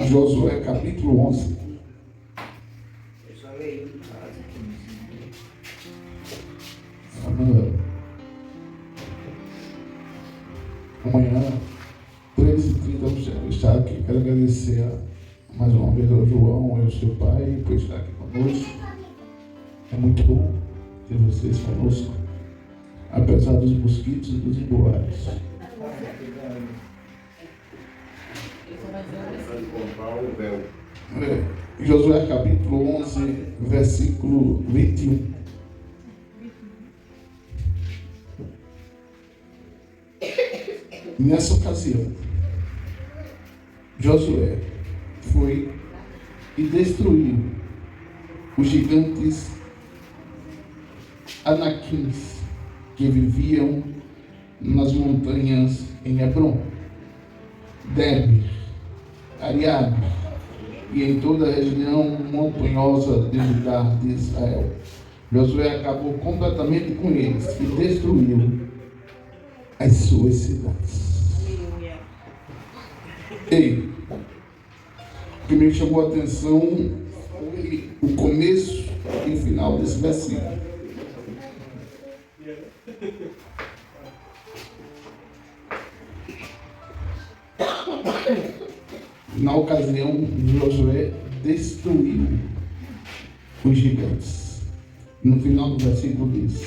Josué capítulo 11. Amanhã, 13h30, vamos estar aqui. Quero agradecer mais uma vez ao João e ao seu pai por estar aqui conosco. É muito bom ter vocês conosco, apesar dos mosquitos e dos emboados. Josué capítulo 11, versículo 21. Nessa ocasião, Josué foi e destruiu os gigantes anaquins que viviam nas montanhas em Hebron, Debir, Ariabe e em toda a região montanhosa de Judá de Israel. Josué acabou completamente com eles e destruiu as suas cidades. Ei, o que me chamou a atenção foi o começo e o final desse versículo. Na ocasião, Josué destruiu os gigantes. No final do versículo diz: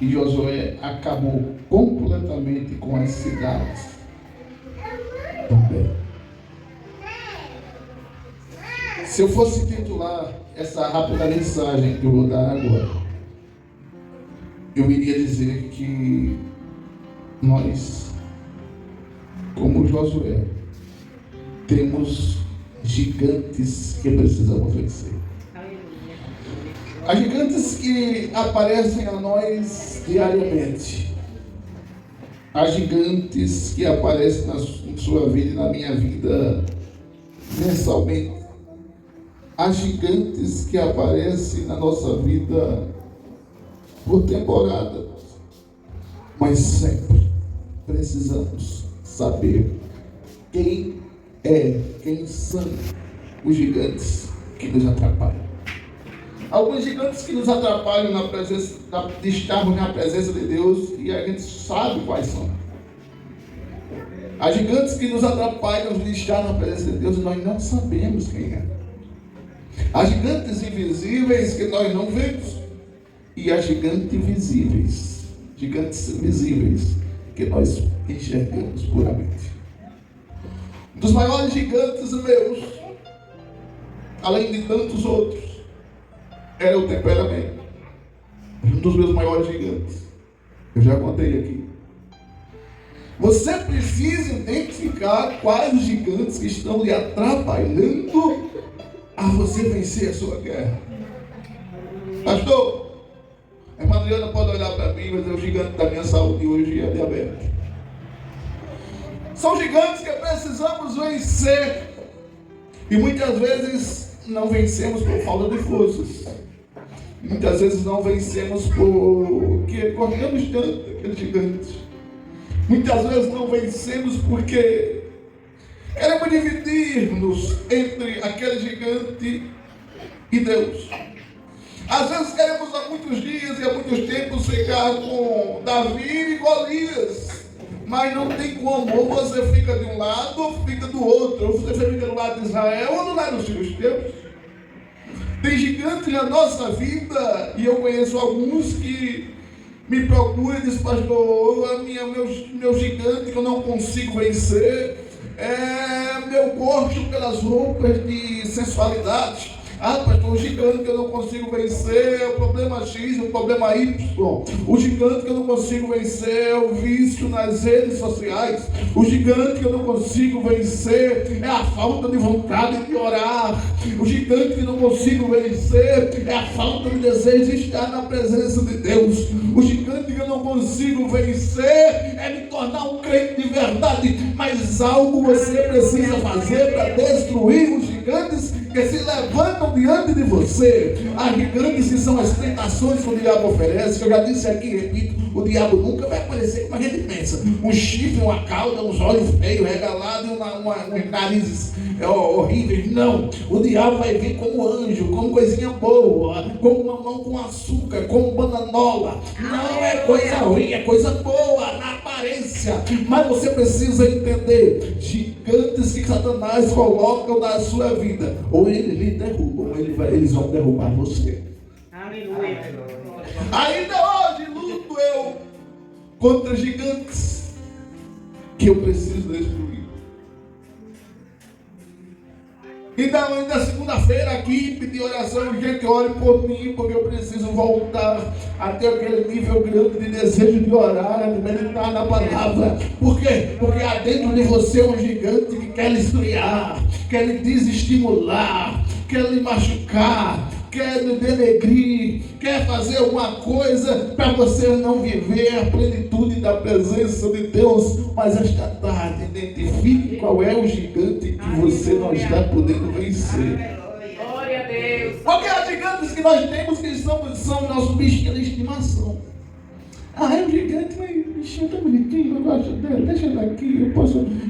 e Josué acabou completamente com as cidades também. Se eu fosse titular essa rápida mensagem que eu vou dar agora, eu iria dizer que nós, como Josué, temos gigantes que precisamos vencer. Há gigantes que aparecem a nós diariamente. Há gigantes que aparecem na sua vida e na minha vida mensalmente. Há gigantes que aparecem na nossa vida por temporada. Mas sempre precisamos saber quem são os gigantes que nos atrapalham. Alguns gigantes que nos atrapalham de estarmos na presença de Deus e a gente sabe quais são. Há gigantes que nos atrapalham de estar na presença de Deus e nós não sabemos quem é. Há gigantes invisíveis que nós não vemos e há gigantes visíveis que nós enxergamos puramente. Um dos maiores gigantes meus, além de tantos outros, era o temperamento. Um dos meus maiores gigantes. Eu já contei aqui. Você precisa identificar quais os gigantes que estão lhe atrapalhando a você vencer a sua guerra. Pastor, a irmã Adriana pode olhar para mim, mas é o gigante da minha saúde hoje é diabetes. São gigantes que precisamos vencer. E muitas vezes não vencemos por falta de forças. Muitas vezes não vencemos porque corremos tanto aqueles gigantes. Muitas vezes não vencemos porque queremos dividir-nos entre aquele gigante e Deus. Às vezes queremos há muitos dias e há muitos tempos ficar com Davi e Golias. Mas não tem como, ou você fica de um lado ou fica do outro. Ou você fica do lado de Israel ou do lado dos filisteus. Tem gigantes na nossa vida, e eu conheço alguns que me procuram e dizem: pastor, meu gigante que eu não consigo vencer é meu gosto pelas roupas de sensualidade. Ah, pastor, o gigante que eu não consigo vencer é o problema X, o problema Y. O gigante que eu não consigo vencer é o vício nas redes sociais. O gigante que eu não consigo vencer é a falta de vontade de orar. O gigante que eu não consigo vencer é a falta de desejo de estar na presença de Deus. O gigante que eu não consigo vencer é me tornar um crente de verdade. Mas algo você precisa fazer para destruir os gigantes que se levantam diante de você. Há gigantes que são as tentações que o diabo oferece. Que eu já disse aqui, repito, o diabo nunca vai aparecer como a gente pensa. Um chifre, uma cauda, uns olhos feios, regalados e um narizes horríveis. Não, o diabo vai vir como anjo, como coisinha boa, como mamão com açúcar, como bananola. Não é coisa ruim, é coisa boa na aparência. Mas você precisa entender, gigantes que Satanás coloca na sua vida, ou eles lhe derrubam, ou eles vão derrubar você. Aleluia. Ainda hoje luto eu contra gigantes que eu preciso destruir. Então, ainda segunda-feira aqui, pedir oração, gente, ore por mim, porque eu preciso voltar a ter aquele nível grande de desejo de orar, de meditar na palavra. Por quê? Porque há dentro de você um gigante que quer lhe esfriar, quer lhe desestimular, quer lhe machucar, quer lhe denegrir, quer fazer alguma coisa para você não viver a plenitude da presença de Deus. Mas esta tarde, identifique qual é o gigante que você não está podendo vencer. Glória a Deus. Porque há gigantes que nós temos que são nossos bichinhos de estimação. Ah, é um gigante, mas bichinho tão bonitinho, eu gosto dele, deixa ele aqui,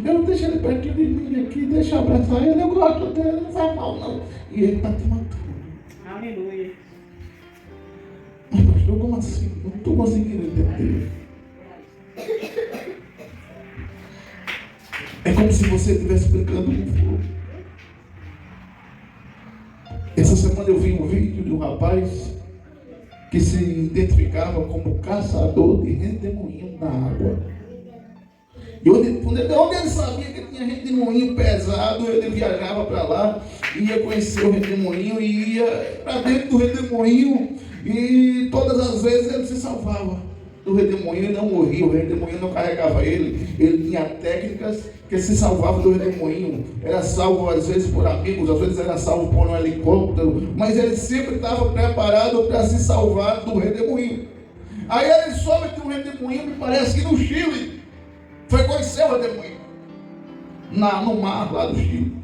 eu não deixo ele pertinho de mim aqui, deixa eu abraçar ele, eu gosto dele, não faz mal não. E ele está te matando. Aleluia. Mas pastor, como assim? Não estou conseguindo entender. É como se você estivesse brincando com fogo. Essa semana eu vi um vídeo de um rapaz que se identificava como caçador de redemoinho na água. E onde ele sabia que tinha redemoinho pesado, ele viajava para lá, ia conhecer o redemoinho e ia para dentro do redemoinho, e todas as vezes ele se salvava do redemoinho, ele não morria, o redemoinho não carregava ele tinha técnicas que se salvava do redemoinho, era salvo às vezes por amigos, às vezes era salvo por um helicóptero, mas ele sempre estava preparado para se salvar do redemoinho. Aí ele soube que um redemoinho, me parece que no Chile, foi conhecer o redemoinho no mar lá do Chile.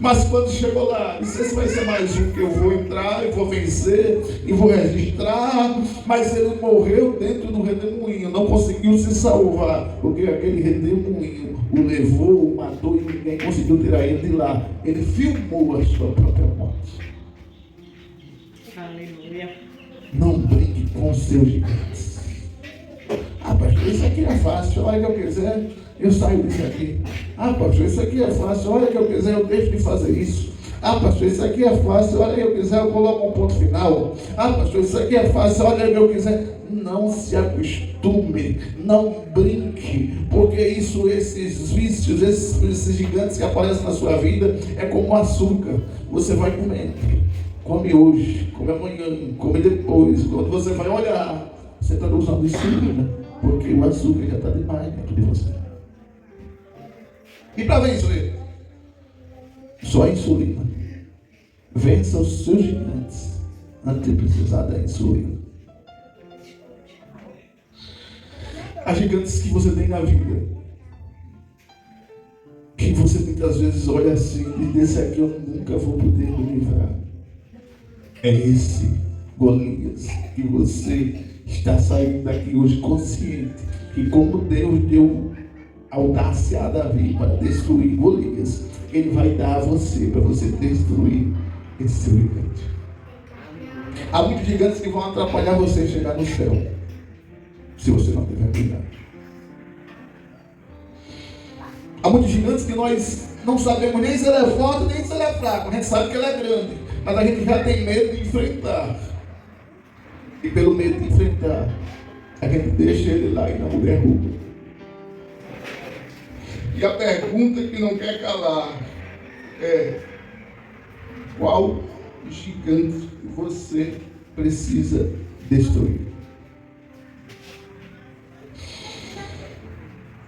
Mas quando chegou lá, disse: esse vai ser mais um que eu vou entrar, eu vou vencer e vou registrar. Mas ele morreu dentro do redemoinho, não conseguiu se salvar, porque aquele redemoinho o levou, o matou e ninguém conseguiu tirar ele de lá. Ele filmou a sua própria morte. Aleluia. Não brinque com os seus gigantes. Ah, pastor, isso aqui é fácil, olha que eu quiser, eu saio disso aqui. Ah, pastor, isso aqui é fácil, olha que eu quiser, eu deixo de fazer isso. Ah, pastor, isso aqui é fácil, olha que eu quiser, eu coloco um ponto final. Ah, pastor, isso aqui é fácil, olha que eu quiser. Não se acostume, não brinque, porque esses vícios, esses gigantes que aparecem na sua vida, é como açúcar. Você vai comendo, come hoje, come amanhã, come depois. Quando você vai olhar, você está usando insulina, porque o açúcar já está demais dentro de você. E para vencer, só a insulina. Vença os seus gigantes antes de precisar da insulina. Há gigantes que você tem na vida, que você muitas vezes olha assim e desse aqui eu nunca vou poder me livrar. É esse Golias que você está saindo daqui hoje consciente que, como Deus deu audácia a Davi para destruir Golias, Ele vai dar a você para você destruir esse seu gigante. Há muitos gigantes que vão atrapalhar você a chegar no céu, se você não tiver cuidado. Há muitos gigantes que nós não sabemos nem se ele é forte nem se ele é fraco. A gente sabe que ele é grande, mas a gente já tem medo de enfrentar. E pelo medo de enfrentar, a gente deixa ele lá e não o derruba. E a pergunta que não quer calar é: qual gigante você precisa destruir?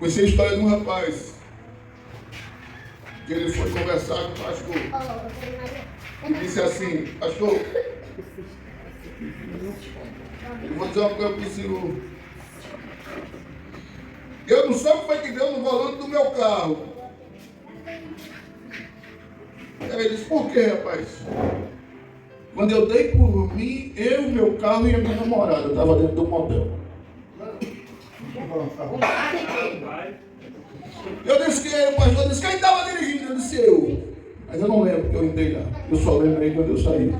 Conheci a história de um rapaz que ele foi conversar com o pastor e disse assim: pastor, eu vou dizer uma coisa para o senhor. Eu não sei o que foi que deu no volante do meu carro. Ele disse, por quê, rapaz? Quando eu dei por mim, eu, meu carro e a minha namorada, eu estava dentro do motel. Eu disse que o pastor disse, quem estava dirigindo? Eu disse, eu. Mas eu não lembro que eu entrei lá. Eu só lembrei quando eu saí.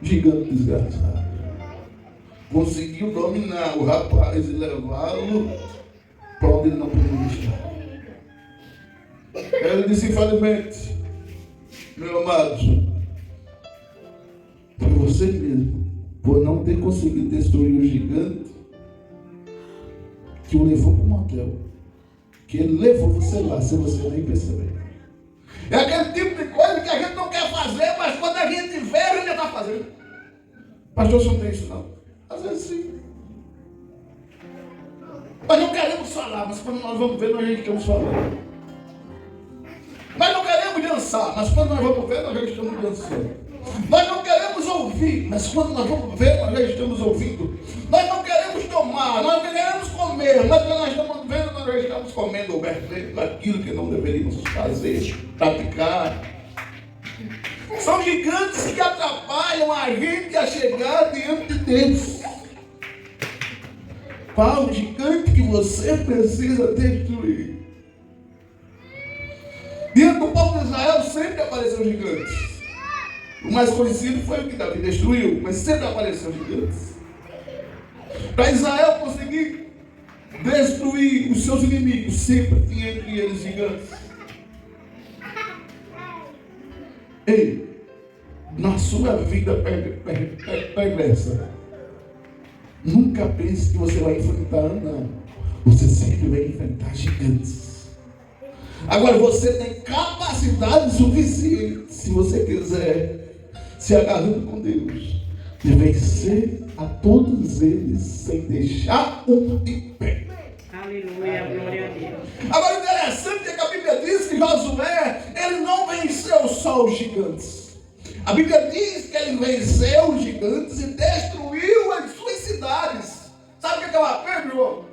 Gigante desgraçado. Conseguiu dominar o rapaz e levá-lo para onde ele não podia estar. Ele disse, infelizmente, meu amado, foi você mesmo, por não ter conseguido destruir o gigante, que o levou para o motel. Que ele levou você lá, sem você nem perceber. É aquele tipo de coisa que a gente não quer fazer, mas quando a gente vê, a gente já está fazendo. Pastor, você não tem isso não? Às vezes sim. Nós não queremos falar, mas quando nós vamos ver, nós já estamos falando. Nós não queremos dançar, mas quando nós vamos ver, nós já estamos dançando. Nós não queremos ouvir, mas quando nós vamos ver, nós já estamos ouvindo. Nós não queremos tomar, nós não queremos comer, mas quando nós estamos vendo, nós já estamos comendo ou bebendo aquilo que não deveríamos fazer, praticar. São gigantes que atrapalham a gente a chegar diante de Deus. Qual o gigante que você precisa destruir? Diante do povo de Israel sempre apareceram gigantes. O mais conhecido foi o que Davi destruiu, mas sempre apareceram gigantes. Para Israel conseguir destruir os seus inimigos, sempre tinha entre eles gigantes. Ei, na sua vida perversa, nunca pense que você vai enfrentar, não. Você sempre vai enfrentar gigantes. Agora, você tem capacidade suficiente, se você quiser, se agarrando com Deus, de vencer a todos eles sem deixar um de pé. Aleluia, glória a Deus. Agora, interessante é que a Bíblia diz que Josué, ele não venceu só os gigantes. A Bíblia diz que ele venceu os gigantes e destruiu as suas cidades. Sabe o que é uma pena, irmão?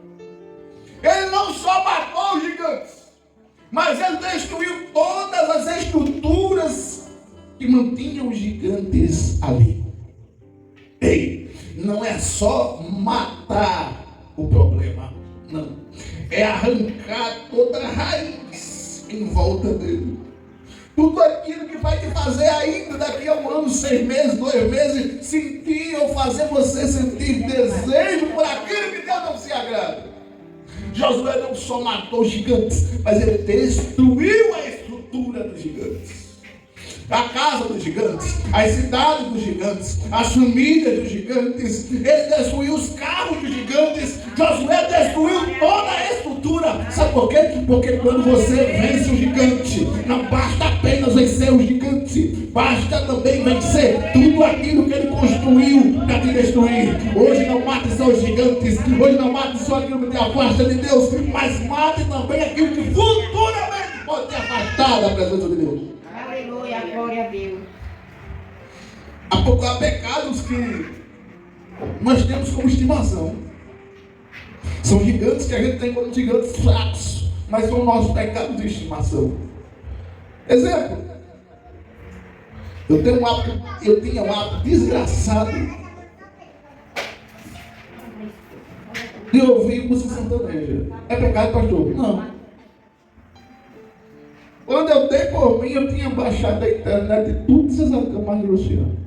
Ele não só matou os gigantes, mas ele destruiu todas as estruturas que mantinham os gigantes ali. Ei, não é só matar o problema, não. É arrancar toda a raiz em volta dele. Tudo aquilo que vai te fazer ainda daqui a 1 ano, 6 meses, 2 meses, sentir ou fazer você sentir desejo por aquilo que Deus não se agrada. Josué não só matou os gigantes, mas ele destruiu a estrutura dos gigantes. A casa dos gigantes, as cidades dos gigantes, as famílias dos gigantes. Ele destruiu os carros dos gigantes. Josué destruiu toda a estrutura. Sabe por quê? Porque quando você vence o gigante, não basta apenas vencer o gigante, basta também vencer tudo aquilo que ele construiu para te destruir. Hoje não mate só os gigantes, hoje não mate só aquilo que te afasta de Deus, mas mate também aquilo que futuramente pode te afastar da presença de Deus. Aleluia, glória a Deus. Há pecados que nós temos como estimação. São gigantes que a gente tem como gigantes fracos, mas são nossos pecados de estimação. Exemplo, eu tinha um hábito desgraçado de ouvir música sertaneja. É pecado, pastor? Não. Quando eu dei por mim, eu tinha baixado a internet tudo, vocês sabem que eu mais Luciano.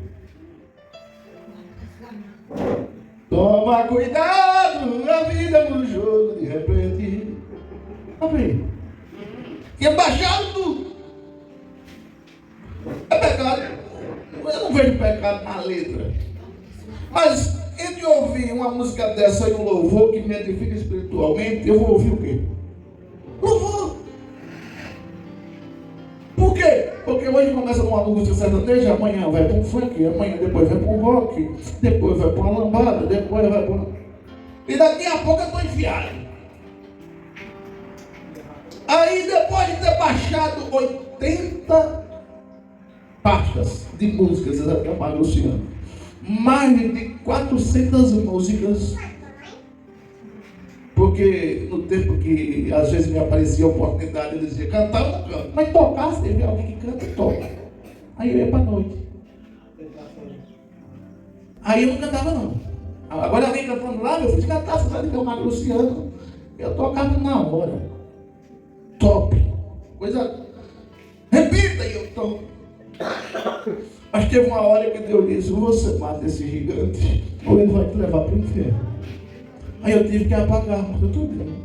Toma cuidado, a vida no jogo de repente. Amém. Tinha baixado tudo. É pecado. Eu não vejo pecado na letra. Mas entre ouvir uma música dessa e um louvor que me edifica espiritualmente, eu vou ouvir o quê? Louvor. Por quê? Porque hoje começa numa música sertaneja, amanhã vai para um funk, amanhã depois vai para um rock, depois vai para uma lambada, depois vai para uma... E daqui a pouco eu estou enfiado. Aí depois de ter baixado 80 pastas de músicas, mais Luciano, mais de 400 músicas, Porque no tempo que às vezes me aparecia a oportunidade, ele dizia, cantar eu não canto. Mas tocar, se vê alguém que canta, toca. Aí eu ia para a noite. Aí eu não cantava não. Agora alguém cantando lá, meu filho, cantar, você sabe que é o Magro Luciano. Eu tocava na hora. Top. Coisa. Repita e eu toco. Mas teve uma hora que Deus disse, você mata esse gigante, ou ele vai te levar para o inferno. Aí eu tive que apagar, mas eu estou vendo.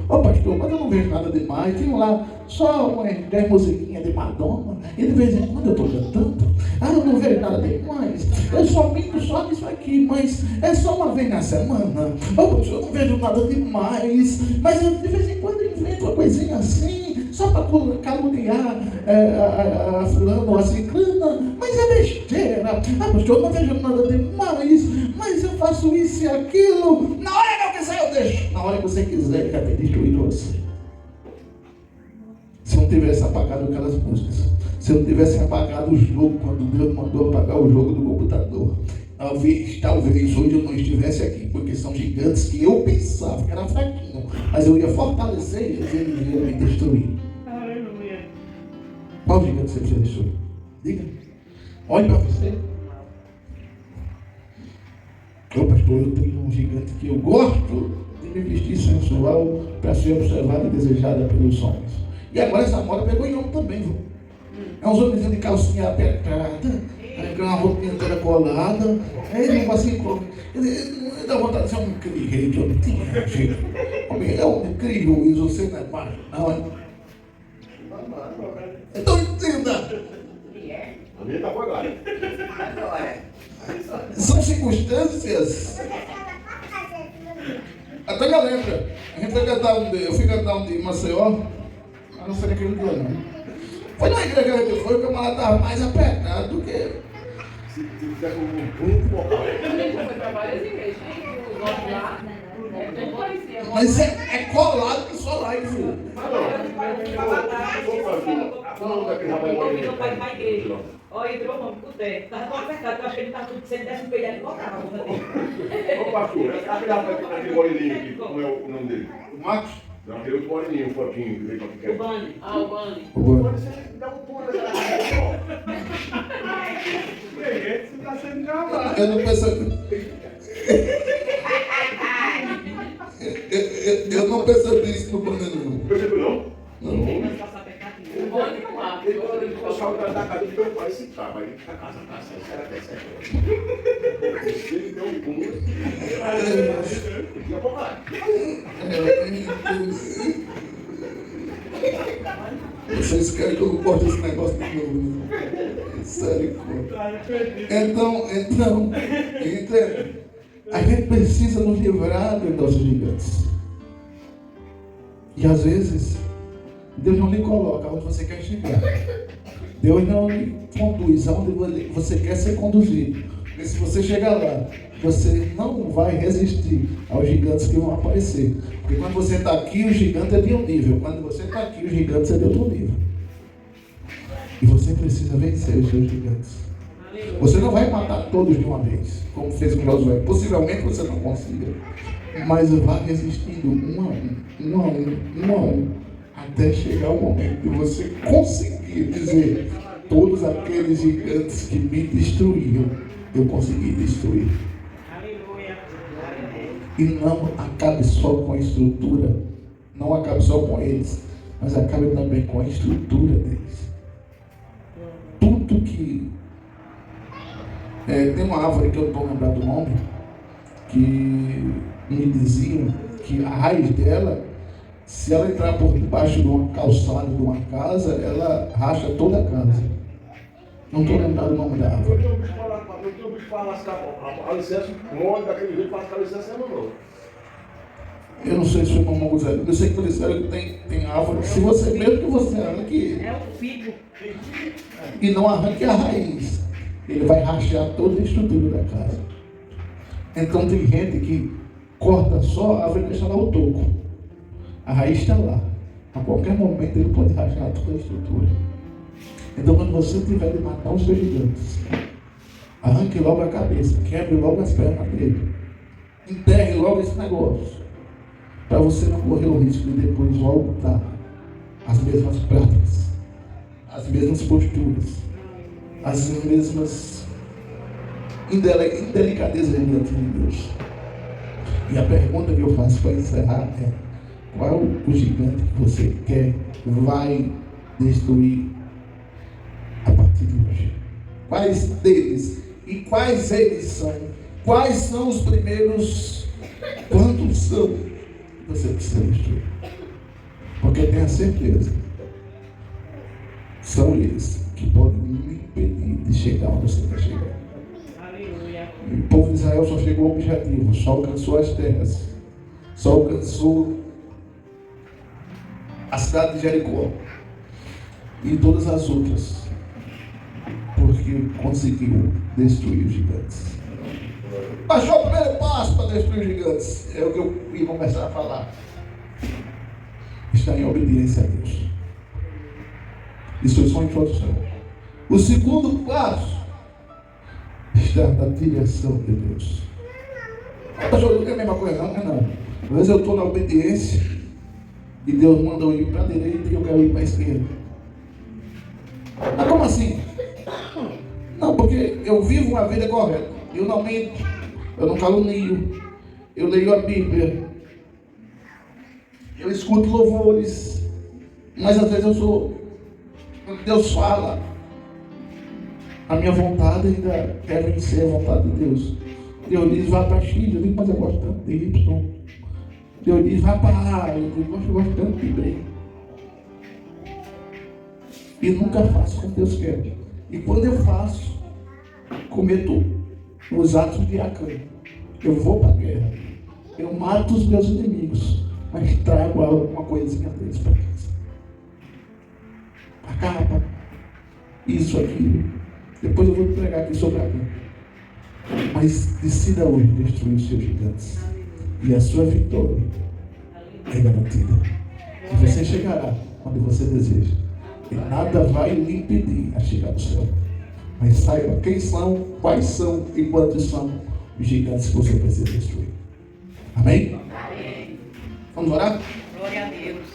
Ô pastor, mas eu não vejo nada demais. Tinha lá só umas 10 musiquinhas de Madonna. E de vez em quando eu estou cantando. Eu não vejo nada demais. Eu só minto só nisso aqui, mas é só uma vez na semana. Ô pastor, eu não vejo nada demais. Mas eu de vez em quando eu invento uma coisinha assim, só para caluniar a fulana ou a ciclana. Mas é besteira. Pastor, eu não vejo nada demais. Mas eu faço isso e aquilo. Na hora que eu quiser eu deixo. Na hora que você quiser, ele vai ter destruído você. Se eu não tivesse apagado aquelas músicas, se eu não tivesse apagado o jogo, quando Deus mandou apagar o jogo do computador, talvez hoje eu não estivesse aqui, porque são gigantes que eu pensava que era fraquinho, mas eu ia fortalecer eles e eles iam me destruir. Aleluia. Qual gigante você precisa destruir? Diga. Olhe para você. Ô pastor, eu tenho um gigante que eu gosto de me vestir sensual para ser observada e desejada pelos homens. E agora essa moda pegou em homem também, viu? É uns homens de calcinha apertada, com uma roupinha toda colada. Ele não assim, ele dá vontade de ser um criei, eu não tinha jeito. Homem, é um criou isso, você não é macho, não é? Então entenda. A minha está apagada. São circunstâncias. Até me lembra. A gente foi cantar eu fui cantar um dia em Maceió. Mas não foi naquele dia não. Foi na igreja que a gente foi, o camarada estava mais apertado do que. Se tiver um vocal. Foi para várias igrejas, o nome lá, não parecia. Mas é colado que só lá, hein, filho? Convidou para ir para a igreja. Olha, entrou o nome pro teto. Estava tão apertado que eu acho que ele estava tudo sendo desse um peidado e botava a boca dele. Ô pastor, aquele rapaz aquele moreninho aqui, como é o nome dele? O Marcos? Não, aquele moreninho, um fotinho, que veio para O pequeno. Bani. O Bani. Pode ser que dá um pulo nessa. Você está sendo gravado. Eu não percebi. Eu não percebi isso no banheiro, não. Percebeu não? Não. Mas passa apertadinho. O Bani não há. Ele passava atrás da casa, então vai se trava aí. A casa está assim, será que é certo? Ele deu um pulo. E a porrada. Vocês querem que eu não corte esse negócio de novo? Sério, Então, entende? A gente precisa nos livrar dos nossos gigantes. E às vezes, Deus não lhe coloca onde você quer chegar. Deus não lhe conduz aonde você quer ser conduzido. Porque se você chegar lá, você não vai resistir aos gigantes que vão aparecer. Porque quando você está aqui, o gigante é de um nível. Quando você está aqui, o gigante é de outro nível. E você precisa vencer os seus gigantes. Você não vai matar todos de uma vez, como fez com Josué. Possivelmente você não consiga. Mas vá resistindo um a um, até chegar o momento de você conseguir dizer: todos aqueles gigantes que me destruíam, eu consegui destruir. Aleluia. E não acabe só com a estrutura, não acabe só com eles, mas acabe também com a estrutura deles. Tudo que... tem uma árvore que eu não estou lembrado do nome, que me diziam que a raiz dela, se ela entrar por debaixo de uma calçada de uma casa, ela racha toda a casa. Não estou lembrado o nome da árvore. Eu tenho um bicho para lascar a licença, molde daquele jeito para lascar a licença, não. Eu não sei se foi mamão Zé. Eu sei que eles disseram que tem árvore. Se você, mesmo que você arranque É o figo. e não arranque a raiz, ele vai rachar toda a estrutura da casa. Então tem gente que corta só a árvore e deixa lá o toco. A raiz está lá. A qualquer momento ele pode rachar toda a estrutura. Então quando você tiver de matar os seus gigantes, arranque logo a cabeça, quebre logo as pernas dele, enterre logo esse negócio. para você não correr o risco de depois voltar às mesmas práticas, às mesmas posturas, às mesmas indelicadezas diante de Deus. E a pergunta que eu faço para encerrar é: qual o gigante que você quer, vai destruir a partir de hoje? Quais deles? E quais eles são? Quais são os primeiros? Quantos são que você precisa destruir? Porque tenha certeza, são eles que podem me impedir de chegar onde você quer chegar. Aleluia. O povo de Israel só chegou ao objetivo, só alcançou as terras, só alcançou a cidade de Jericó e todas as outras, porque conseguiu destruir os gigantes. Achou o primeiro passo para destruir os gigantes, é o que eu ia começar a falar. Está em obediência a Deus. Isso é só introdução. O segundo passo está na direção de Deus. Pastor, não é a mesma coisa, não. Às vezes eu estou na obediência e Deus manda eu ir para a direita e eu quero ir para a esquerda. Mas como assim? Não, porque eu vivo uma vida correta. Eu não minto, eu não calunio, eu leio a Bíblia, eu escuto louvores, mas às vezes Deus fala, a minha vontade ainda quer vencer a vontade de Deus. Deus diz, vá para X, eu digo, mas eu gosto tanto de Y. Deus diz, vá para A, eu digo, eu gosto tanto de B. E nunca faço como Deus quer. E quando eu faço, cometo os atos de Acã. Eu vou para a guerra, eu mato os meus inimigos, mas trago alguma coisinha deles para casa. A capa, isso, aquilo. Depois eu vou pregar aqui sobre Acã. Mas decida hoje destruir os seus gigantes. E a sua vitória é garantida. E você chegará onde você deseja. E nada vai lhe impedir a chegar ao céu. Mas saiba quem são, quais são e quantos são os gigantes que você precisa destruir. Amém? Amém. Vamos orar? Glória a Deus.